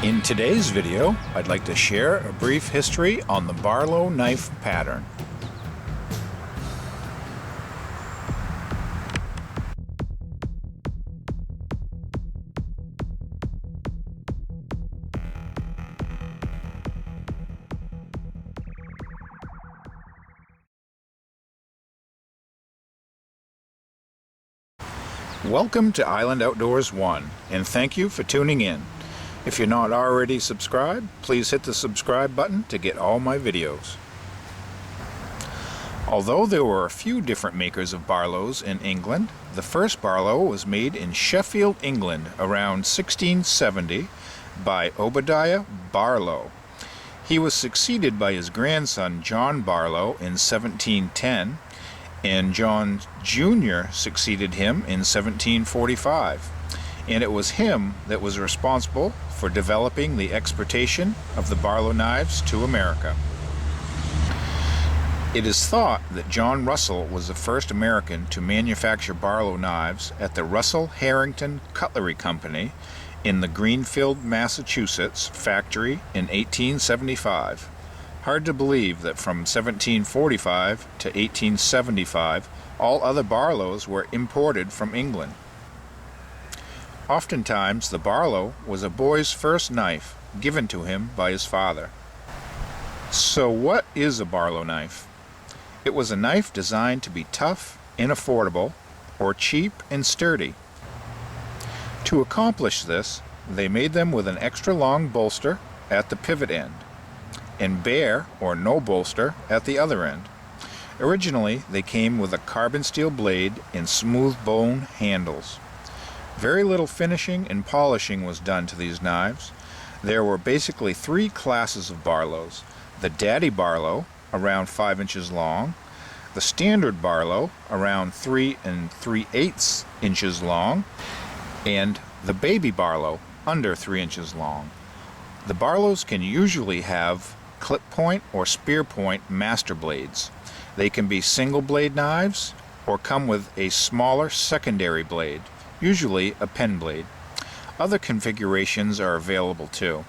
In today's video, I'd like to share a brief history on the Barlow knife pattern. Welcome to Island Outdoors 1, and thank you for tuning in. If you're not already subscribed, please hit the subscribe button to get all my videos. Although there were a few different makers of Barlows in England, the first Barlow was made in Sheffield, England around 1670 by Obadiah Barlow. He was succeeded by his grandson John Barlow in 1710, and John Jr. succeeded him in 1745. And it was him that was responsible for developing the exportation of the Barlow knives to America. It is thought that John Russell was the first American to manufacture Barlow knives at the Russell Harrington Cutlery Company in the Greenfield, Massachusetts factory in 1875. Hard to believe that from 1745 to 1875, all other Barlows were imported from England. Oftentimes, the Barlow was a boy's first knife given to him by his father. So what is a Barlow knife? It was a knife designed to be tough and affordable, or cheap and sturdy. To accomplish this, they made them with an extra long bolster at the pivot end, and bare or no bolster at the other end. Originally, they came with a carbon steel blade and smooth bone handles. Very little finishing and polishing was done to these knives. There were basically three classes of Barlows: the Daddy Barlow, around 5 inches long; the Standard Barlow, around 3 3/8 inches long; and the Baby Barlow, under 3 inches long. The Barlows can usually have clip point or spear point master blades. They can be single blade knives or come with a smaller secondary blade, usually a pen blade. Other configurations are available too.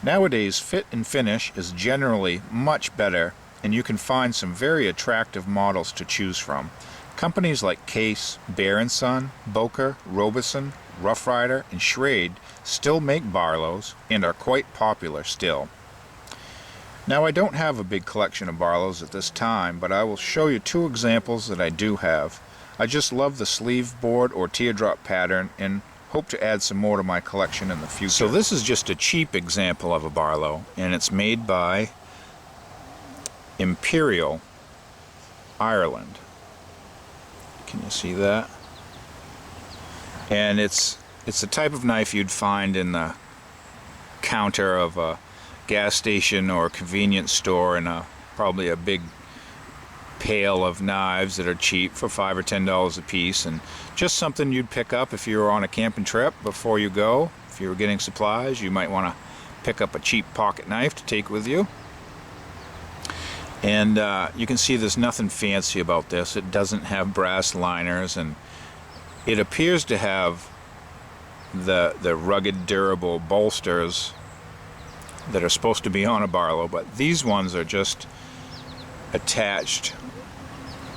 Nowadays, fit and finish is generally much better, and you can find some very attractive models to choose from. Companies like Case, Bear & Son, Boker, Robeson, Rough Rider, and Schrade still make Barlows and are quite popular still. Now, I don't have a big collection of Barlows at this time, but I will show you two examples that I do have. I just love the sleeve board or teardrop pattern and hope to add some more to my collection in the future. So this is just a cheap example of a Barlow, and it's made by Imperial, Ireland. Can you see that? And it's the type of knife you'd find in the counter of a gas station or a convenience store, in probably a big pail of knives that are cheap for $5 or $10 a piece, and just something you'd pick up if you were on a camping trip before you go. If you were getting supplies, you might want to pick up a cheap pocket knife to take with you. And you can see there's nothing fancy about this. It doesn't have brass liners, and it appears to have the rugged, durable bolsters that are supposed to be on a Barlow, but these ones are just attached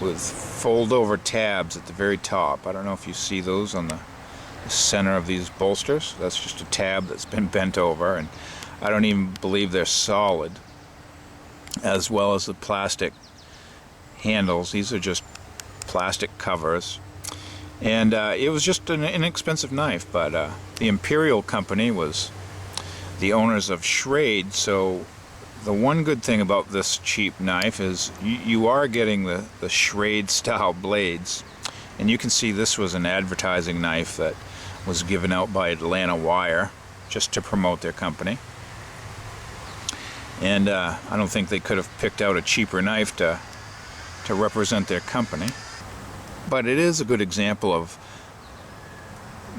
with fold-over tabs at the very top. I don't know if you see those on the center of these bolsters. That's just a tab that's been bent over, and I don't even believe they're solid, as well as the plastic handles. These are just plastic covers, and it was just an inexpensive knife, but the Imperial company was the owners of Schrade, so the one good thing about this cheap knife is you are getting the Schrade style blades, and you can see this was an advertising knife that was given out by Atlanta Wire just to promote their company. And I don't think they could have picked out a cheaper knife to represent their company. But it is a good example of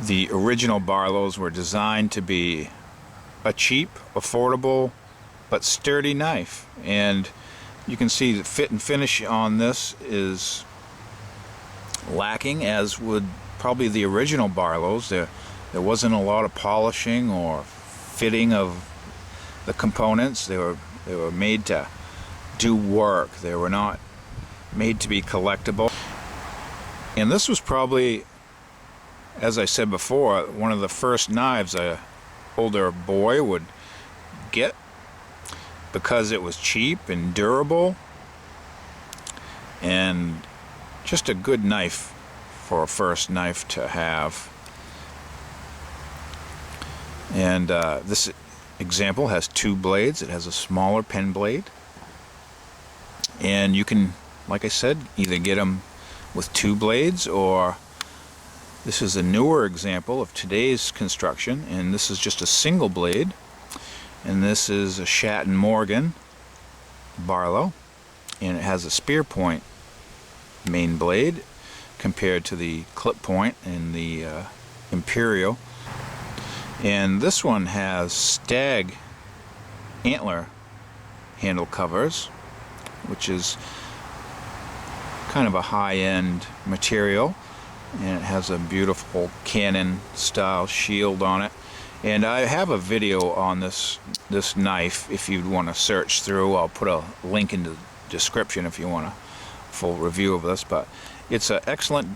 the original Barlows were designed to be a cheap, affordable, but sturdy knife. And you can see the fit and finish on this is lacking, as would probably the original Barlows. There wasn't a lot of polishing or fitting of the components. They were made to do work. They were not made to be collectible. And this was probably, as I said before, one of the first knives a older boy would get, because it was cheap and durable and just a good knife for a first knife to have. And this example has 2 blades. It has a smaller pen blade, and you can, like I said, either get them with 2 blades, or this is a newer example of today's construction, and this is just a single blade. And this is a Schatt and Morgan Barlow, and it has a spear point main blade compared to the clip point in the Imperial. And this one has stag antler handle covers, which is kind of a high-end material, and it has a beautiful cannon style shield on it. And I have a video on this knife if you'd want to search through. I'll put a link in the description if you want a full review of this. But it's an excellent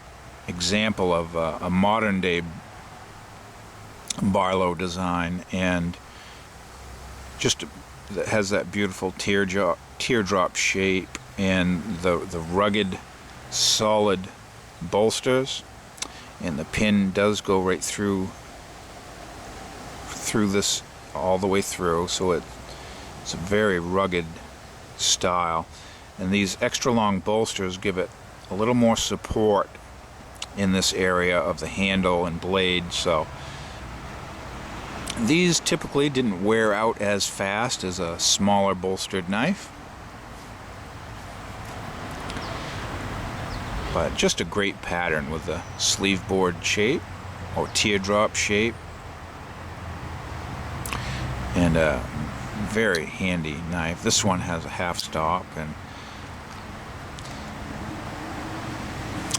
example of a modern day Barlow design, and just has that beautiful teardrop shape, and the rugged, solid bolsters, and the pin does go right through this all the way through, so it's a very rugged style. And these extra long bolsters give it a little more support in this area of the handle and blade. So these typically didn't wear out as fast as a smaller bolstered knife, but just a great pattern with the sleeve board shape or teardrop shape, and a very handy knife. This one has a half stop, and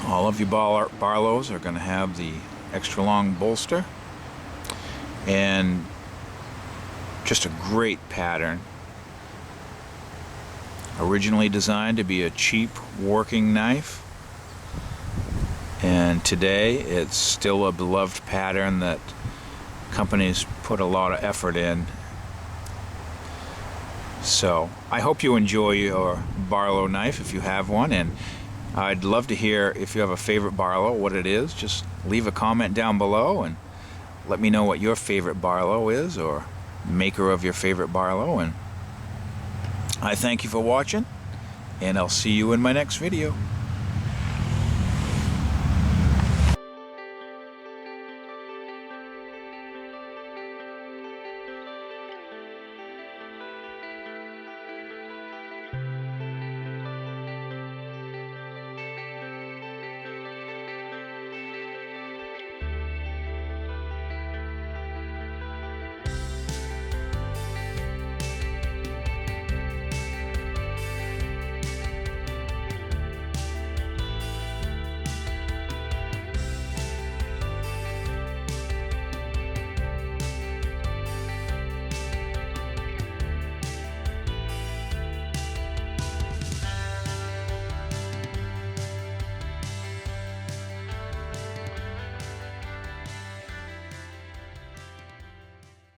all of you Barlows are going to have the extra long bolster, and just a great pattern. Originally designed to be a cheap working knife, and today it's still a beloved pattern that companies put a lot of effort in. So I hope you enjoy your Barlow knife if you have one, and I'd love to hear if you have a favorite Barlow, what it is. Just leave a comment down below and let me know what your favorite Barlow is, or maker of your favorite Barlow. And I thank you for watching, and I'll see you in my next video.